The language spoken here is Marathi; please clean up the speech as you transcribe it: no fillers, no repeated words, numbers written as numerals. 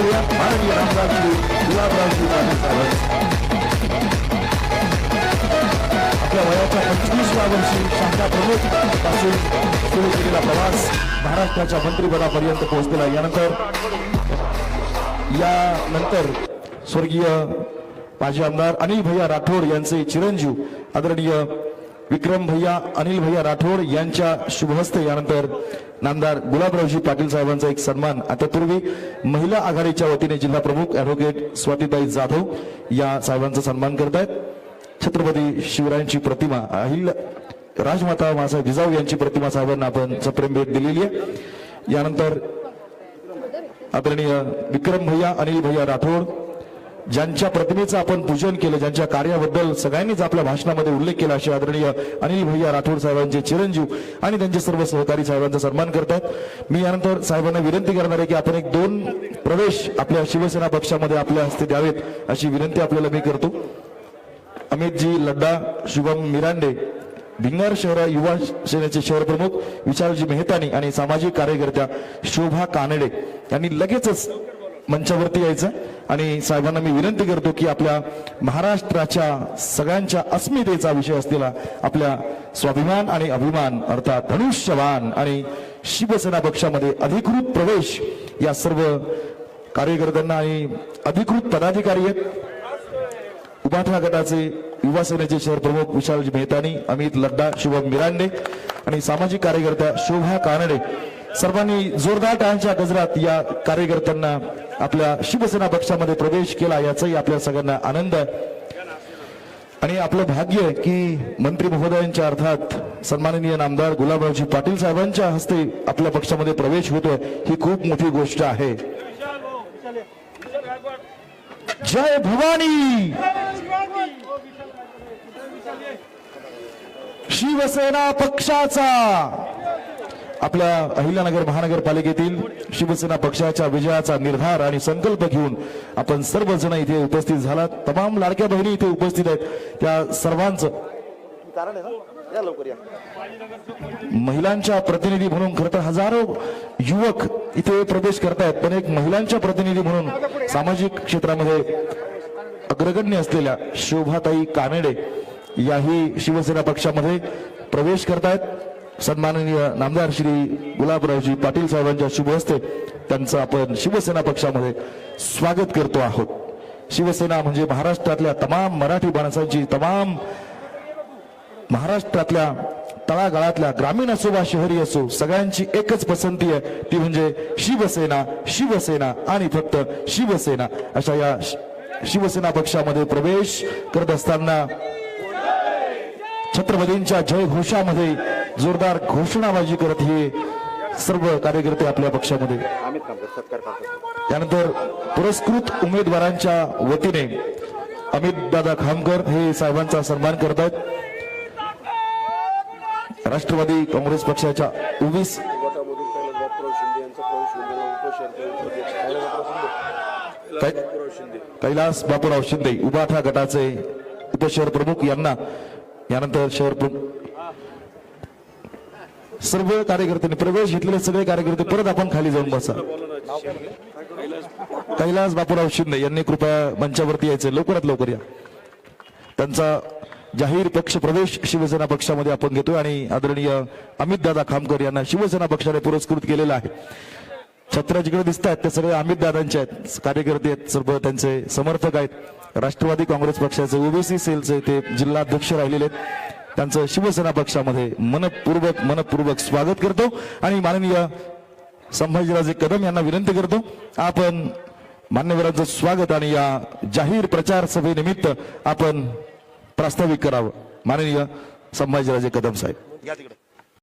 करूया माननीय आमदार श्री गुलाबरावजी पाटील साहेब। आपल्या वयाच्या 25व्या वर्षी शाखा प्रमुख पासून सुरू केलेला प्रवास महाराष्ट्राच्या मंत्रिपदापर्यंत पोहोचलेला। यानंतर स्वर्गीय माजी आमदार अनिल भैया राठोड यांचे चिरंजीव आदरणीय विक्रम भैया अनिल भैया राठोड यांच्या शुभहस्ते यानंतर नामदार गुलाबरावजी पाटील साहेबांचा एक सन्मान। आता पूर्वी महिला आघाडीच्या वतीने जिल्हा प्रमुख ॲडव्होकेट स्वातीताई जाधव या साहेबांचा सन्मान करतायत। छत्रपती शिवरायांची प्रतिमा अहिल्या राजमाता मासाहेब जिजाऊ यांची प्रतिमा साहेबांना आपण सप्रेम भेट दिलेली आहे। यानंतर आदरणीय विक्रम भैया अनिल भैया राठोड ज्यांच्या प्रतिमेचं आपण पूजन केलं, ज्यांच्या कार्याबद्दल सगळ्यांनीच आपल्या भाषणामध्ये उल्लेख केला, असे आदरणीय अनिल भैया राठोड साहेबांचे चिरंजीव आणि त्यांचे सर्व सहकारी साहेबांचा सन्मान करतात। मी यानंतर साहेबांना विनंती करणार आहे की आपण एक 2 प्रवेश आपल्या शिवसेना पक्षामध्ये आपल्या हस्ते द्यावेत अशी विनंती आपल्याला मी करतो। अमितजी लड्डा, शुभम मिरांडे, भिंगार शहर युवा सेनेचे शहर प्रमुख विशालजी मेहतानी आणि सामाजिक कार्यकर्त्या शोभा कानडे यांनी लगेचच मंचावरती यायचं आणि साहेबांना मी विनंती करतो की आपल्या महाराष्ट्राच्या सगळ्यांच्या अस्मितेचा विषय असलेला आपल्या स्वाभिमान आणि अभिमान अर्थात धनुष्यबाण आणि शिवसेना पक्षामध्ये अधिकृत प्रवेश या सर्व कार्यकर्त्यांना आणि अधिकृत पदाधिकारी आहेत। उबाठा गटाचे युवा सेनेचे शहर प्रमुख विशालजी मेहतानी, अमित लड्डा, शुभम मिरांडे आणि सामाजिक कार्यकर्त्या शोभा कानडे सर्वांनी जोरदार टाळ्यांच्या गजरात या कार्यकर्त्यांना आपल्या शिवसेना पक्षामध्ये प्रवेश केला याचाही आपल्या सगळ्यांना आनंद आहे। आणि आपलं भाग्य आहे की मंत्री महोदयांच्या अर्थात सन्माननीय नामदार गुलाबरावजी पाटील साहेबांच्या हस्ते आपल्या पक्षामध्ये प्रवेश होतोय, ही खूप मोठी गोष्ट आहे। जय भवानी, शिवसेना पक्षाचा आपल्या अहिल्यानगर महानगरपालिकेतील शिवसेना पक्षाच्या विजयाचा निर्धार आणि संकल्प घेऊन आपण सर्वजण इथे उपस्थित झालात। तमाम लाडक्या बहिणी इथे उपस्थित आहेत, त्या सर्वांचं कारण आहे ना, या लवकर या। महिलांच्या प्रतिनिधी म्हणून खरं तर हजारो युवक इथे प्रवेश करतायत, पण एक महिलांच्या प्रतिनिधी म्हणून सामाजिक क्षेत्रामध्ये अग्रगण्य असलेल्या शोभाताई कानडे याही शिवसेना पक्षामध्ये प्रवेश करतायत। सन्माननीय नामदार श्री गुलाबरावजी पाटील साहेबांच्या शुभ हस्ते त्यांचं आपण शिवसेना पक्षामध्ये स्वागत करतो आहोत। शिवसेना म्हणजे महाराष्ट्रातल्या तमाम मराठी माणसांची, तमाम महाराष्ट्रातल्या तळागाळातल्या ग्रामीण असो वा शहरी असो सगळ्यांची एकच पसंती आहे, ती म्हणजे शिवसेना, शिवसेना आणि फक्त शिवसेना। अशा या शिवसेना पक्षामध्ये प्रवेश करत असताना छत्रपतींच्या जय घोषामध्ये जोरदार घोषणाबाजी करत हे सर्व कार्यकर्ते आपल्या पक्षामध्ये। त्यानंतर पुरस्कृत उमेदवारांच्या वतीने अमित दादा खामकर हे साहेबांचा सन्मान करत आहेत। राष्ट्रवादी काँग्रेस पक्षाच्या 19 कैलास बापूराव शिंदे उबाठा गटाचे उपशहर प्रमुख यांना यानंतर शहर सर्व कार्यकर्त्यांनी प्रवेश घेतलेले सगळे कार्यकर्ते परत आपण खाली जाऊन बसा। कैलास बापूराव शिंदे यांनी कृपया मंचावरती यायचं, लवकरात लवकर या। त्यांचा जाहीर पक्ष प्रवेश शिवसेना पक्षामध्ये आपण घेतोय आणि आदरणीय अमित दादा खामकर यांना शिवसेना पक्षाने पुरस्कृत केलेला आहे। छत्र जिकडे दिसत आहेत ते सगळे अमित दादांचे आहेत, कार्यकर्ते आहेत, सर्व त्यांचे समर्थक आहेत। राष्ट्रवादी काँग्रेस पक्षाचे ओबीसी सेलचे ते जिल्हाध्यक्ष राहिलेले आहेत, त्यांचं शिवसेना पक्षामध्ये मनपूर्वक स्वागत करतो आणि माननीय संभाजीराजे कदम यांना विनंती करतो आपण मान्यवरांचं स्वागत आणि या जाहीर प्रचार सभेनिमित्त आपण प्रास्ताविक करावं। माननीय संभाजीराजे कदम साहेब या तिकडे।